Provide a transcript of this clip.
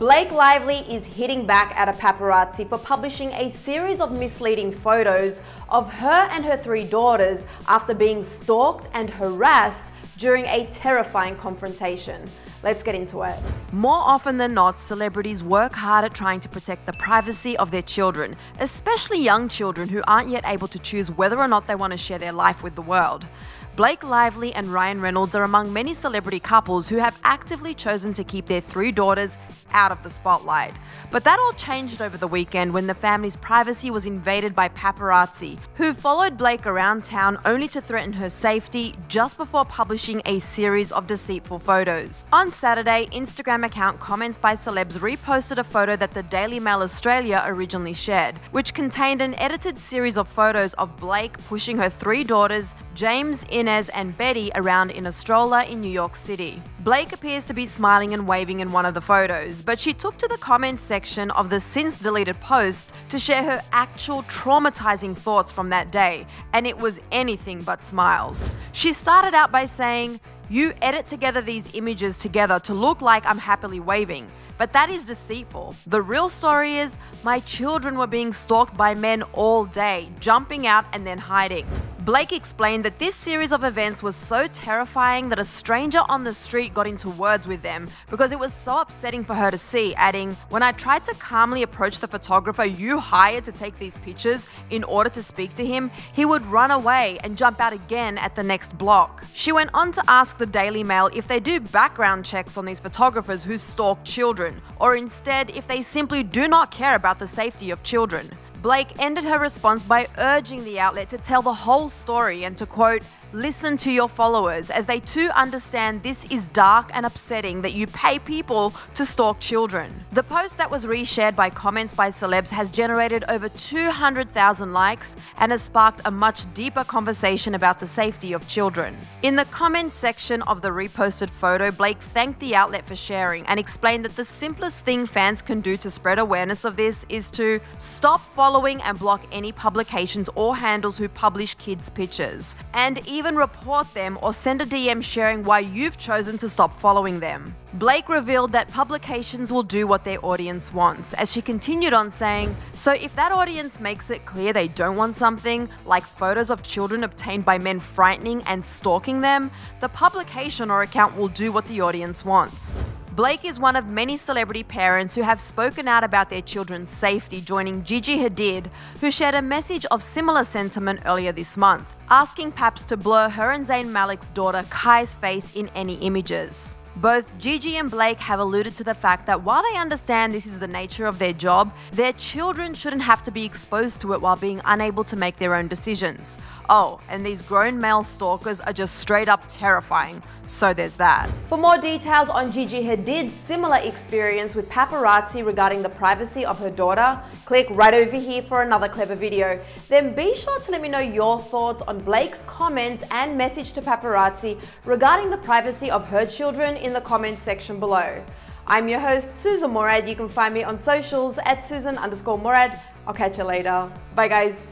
Blake Lively is hitting back at a paparazzi for publishing a series of misleading photos of her and her 3 daughters after being stalked and harassed during a terrifying confrontation. Let's get into it. More often than not, celebrities work hard at trying to protect the privacy of their children, especially young children who aren't yet able to choose whether or not they want to share their life with the world. Blake Lively and Ryan Reynolds are among many celebrity couples who have actively chosen to keep their 3 daughters out of the spotlight. But that all changed over the weekend when the family's privacy was invaded by paparazzi, who followed Blake around town only to threaten her safety just before publishing a series of deceitful photos. On Saturday, Instagram account Comments by Celebs reposted a photo that the Daily Mail Australia originally shared, which contained an edited series of photos of Blake pushing her 3 daughters, James, Inez and Betty, around in a stroller in New York City. Blake appears to be smiling and waving in one of the photos, but she took to the comments section of the since-deleted post to share her actual traumatizing thoughts from that day, and it was anything but smiles. She started out by saying, "You edit together these images together to look like I'm happily waving. But that is deceitful. The real story is, my children were being stalked by men all day, jumping out and then hiding." Blake explained that this series of events was so terrifying that a stranger on the street got into words with them because it was so upsetting for her to see, adding, "When I tried to calmly approach the photographer you hired to take these pictures in order to speak to him, he would run away and jump out again at the next block." She went on to ask the Daily Mail if they do background checks on these photographers who stalk children, or instead if they simply do not care about the safety of children. Blake ended her response by urging the outlet to tell the whole story and to, quote, "Listen to your followers as they too understand this is dark and upsetting that you pay people to stalk children." The post that was reshared by Comments by Celebs has generated over 200,000 likes and has sparked a much deeper conversation about the safety of children. In the comments section of the reposted photo, Blake thanked the outlet for sharing and explained that the simplest thing fans can do to spread awareness of this is to stop following and block any publications or handles who publish kids' pictures, and even report them or send a DM sharing why you've chosen to stop following them. Blake revealed that publications will do what their audience wants, as she continued on saying, "So if that audience makes it clear they don't want something, like photos of children obtained by men frightening and stalking them, the publication or account will do what the audience wants." Blake is one of many celebrity parents who have spoken out about their children's safety, joining Gigi Hadid, who shared a message of similar sentiment earlier this month, asking Paps to blur her and Zayn Malik's daughter Kai's face in any images. Both Gigi and Blake have alluded to the fact that while they understand this is the nature of their job, their children shouldn't have to be exposed to it while being unable to make their own decisions. Oh, and these grown male stalkers are just straight up terrifying. So there's that. For more details on Gigi Hadid's similar experience with paparazzi regarding the privacy of her daughter, click right over here for another clever video. Then be sure to let me know your thoughts on Blake's comments and message to paparazzi regarding the privacy of her children in the comments section below. I'm your host, Susan Morad. You can find me on socials at Susan_Morad. I'll catch you later. Bye guys.